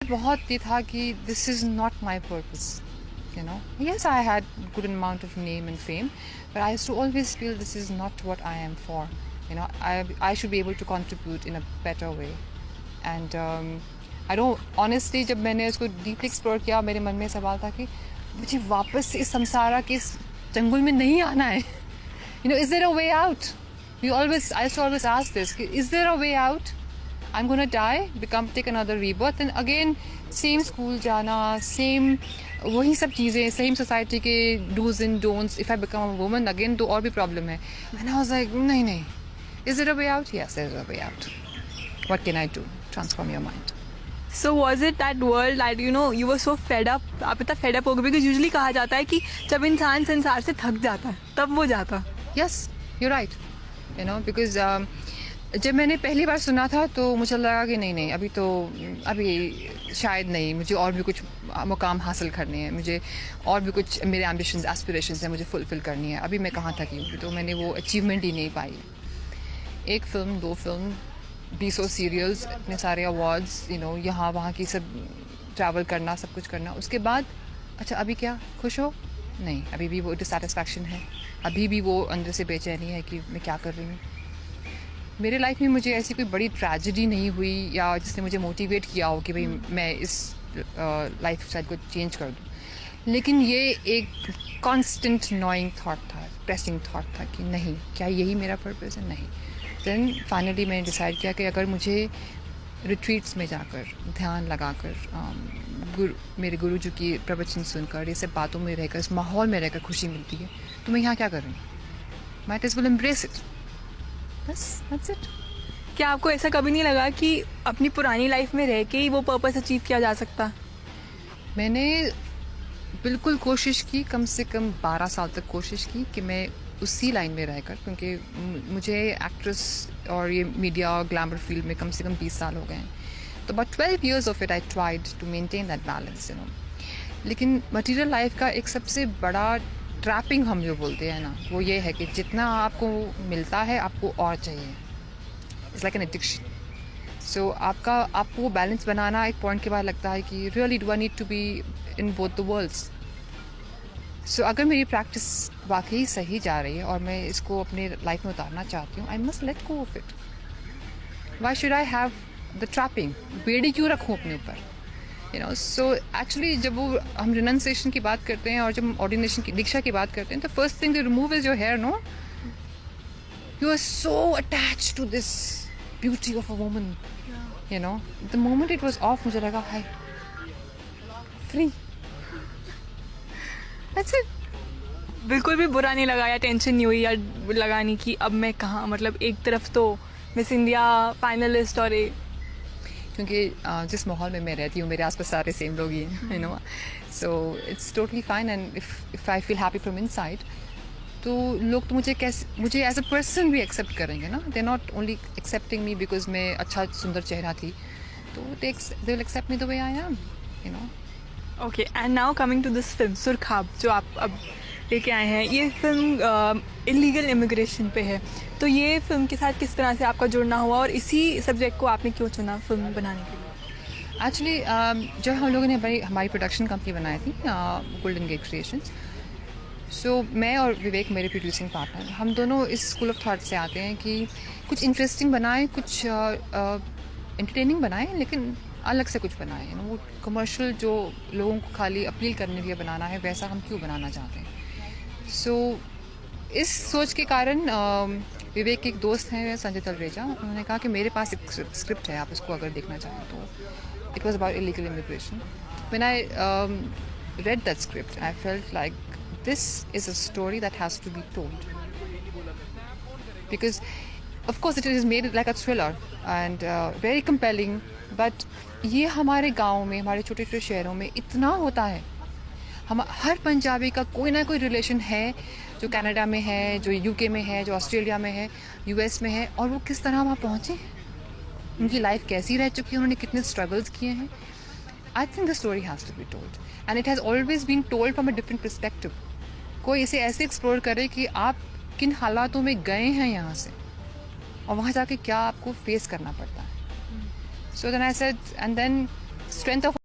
बहुत ये था कि this is not my purpose, you know. Yes, I had good amount of name and fame, but I used to always feel this is not what I am for. You know, I should be able to contribute in a better way. And I don't honestly, जब मैंने उसको deeply explore किया, मेरे मन में सवाल था कि मुझे वापस से इस संसार के इस जंगल में नहीं आना है. You know, is there a way out? I used to always ask this, is there a way out? I'm gonna die, take another rebirth, and again same school जाना, same वही सब चीज़ें, same society के do's and don'ts. If I become a woman again, तो और भी problem है. And I was like, नहीं. Is there a way out? Yes, there is a way out. What can I do? Transform your mind. So was it that world that you were so fed up? आप इतना fed up हो गए? Because usually कहा जाता है कि जब इंसान संसार से थक जाता है तब वो जाता. Yes, you're right. You know, because जब मैंने पहली बार सुना था तो मुझे लगा कि नहीं अभी शायद नहीं, मुझे और भी कुछ मुकाम हासिल करने हैं, मुझे और भी कुछ मेरे एम्बिशंस एस्पिरेशंस हैं, मुझे फुलफिल करनी है. अभी मैं कहाँ तक हूँ, तो मैंने वो अचीवमेंट ही नहीं पाई. एक फिल्म, 2 फिल्म, 20 सीरियल्स, इतने सारे अवार्ड्स, यहाँ वहाँ की सब ट्रैवल करना, सब कुछ करना. उसके बाद अच्छा अभी क्या, खुश हो? नहीं, अभी भी वो डिससैटिस्फैक्शन है, अभी भी वो अंदर से बेचैनी है कि मैं क्या कर रही हूँ. मेरे लाइफ में मुझे ऐसी कोई बड़ी ट्रेजेडी नहीं हुई या जिसने मुझे मोटिवेट किया हो कि भाई मैं इस लाइफ स्टाइल को चेंज कर दूँ. लेकिन ये एक कांस्टेंट नॉइंग थॉट था, प्रेसिंग थॉट था कि नहीं, क्या यही मेरा पर्पस है? नहीं. देन फाइनली मैंने डिसाइड किया कि अगर मुझे रिट्रीट्स में जाकर, ध्यान लगाकर, मेरे गुरु जी की प्रवचन सुनकर, ये सब बातों में रहकर, इस माहौल में रहकर खुशी मिलती है, तो मैं यहाँ क्या कर रही हूँ? Might as well embrace it. बस, that's it. क्या आपको ऐसा कभी नहीं लगा कि अपनी पुरानी लाइफ में रह के ही वो पर्पस अचीव किया जा सकता? मैंने बिल्कुल कोशिश की, कम से कम 12 साल तक कोशिश की कि मैं उसी लाइन में रहकर, क्योंकि मुझे एक्ट्रेस और ये मीडिया और ग्लैमर फील्ड में कम से कम 20 साल हो गए हैं. तो but 12 years of it I tried to maintain that balance, लेकिन मटीरियल लाइफ का एक सबसे बड़ा ट्रैपिंग हम जो बोलते हैं ना, वो ये है कि जितना आपको मिलता है आपको और चाहिए. It's like an addiction. So आपको बैलेंस बनाना एक पॉइंट के बाद लगता है कि really do I need to be in both the worlds. So अगर मेरी प्रैक्टिस वाकई सही जा रही है और मैं इसको अपने लाइफ में उतारना चाहती हूँ, I must let go of it. Why should I have the trapping? बेड़ी क्यों रखूँ अपने ऊपर? सो एक्चुअली जब वो हम रिनंसिएशन की बात करते हैं और जब ऑर्डिनेशन की दीक्षा की बात करते हैं, तो first thing they remove is your hair. No, you are so attached to this beauty of a woman. The moment it was off, मुझे लगा हाय, फ्री. That's it. बिल्कुल भी बुरा नहीं लगा या टेंशन नहीं हुई या लगा नहीं कि अब मैं कहाँ, मतलब एक तरफ तो मिस इंडिया फाइनलिस्ट और क्योंकि जिस माहौल में मैं रहती हूँ मेरे आसपास सारे सेम लोग ही हैं, so it's totally fine. And if I feel happy from inside, तो लोग तो मुझे एज अ पर्सन भी एक्सेप्ट करेंगे ना. They not only accepting me because मैं अच्छा सुंदर चेहरा थी, तो they will accept me the way I am. Okay. And now coming to this film Surkhaab जो आप अब लेके आए हैं, ये फिल्म इलीगल इमिग्रेशन पे है, तो ये फिल्म के साथ किस तरह से आपका जुड़ना हुआ और इसी सब्जेक्ट को आपने क्यों चुना फिल्म बनाने के लिए? एक्चुअली जब हम लोगों ने हमारी प्रोडक्शन कंपनी बनाई थी, गोल्डन गेट क्रिएशंस, सो मैं और विवेक, मेरे प्रोड्यूसिंग पार्टनर, हम दोनों इस स्कूल ऑफ थॉट से आते हैं कि कुछ इंटरेस्टिंग बनाएं, कुछ एंटरटेनिंग बनाएं, लेकिन अलग से कुछ बनाएं. वो कमर्शियल जो लोगों को खाली अपील करने के लिए बनाना है, वैसा हम क्यों बनाना चाहते हैं. सो इस सोच के कारण विवेक के एक दोस्त हैं संजय तलरेजा, उन्होंने कहा कि मेरे पास एक स्क्रिप्ट है, आप इसको अगर देखना चाहें तो. It was about illegal immigration. When I read that script, I felt like this is a story that has to be told. Because, of course, it is made like a thriller and very compelling, but ये हमारे गाँव में, हमारे छोटे छोटे शहरों में इतना होता है. हम हर पंजाबी का कोई ना कोई रिलेशन है जो कनाडा में है, जो यूके में है, जो ऑस्ट्रेलिया में है, यूएस में है, और वो किस तरह वहाँ पहुँचे, उनकी लाइफ कैसी रह चुकी है, उन्होंने कितने स्ट्रगल्स किए हैं. I think the story has to be told and it has always been told from a different perspective. कोई इसे ऐसे एक्सप्लोर करे कि आप किन हालातों में गए हैं यहाँ से और वहाँ जाके क्या आपको फेस करना पड़ता है. So then I said, and then strength of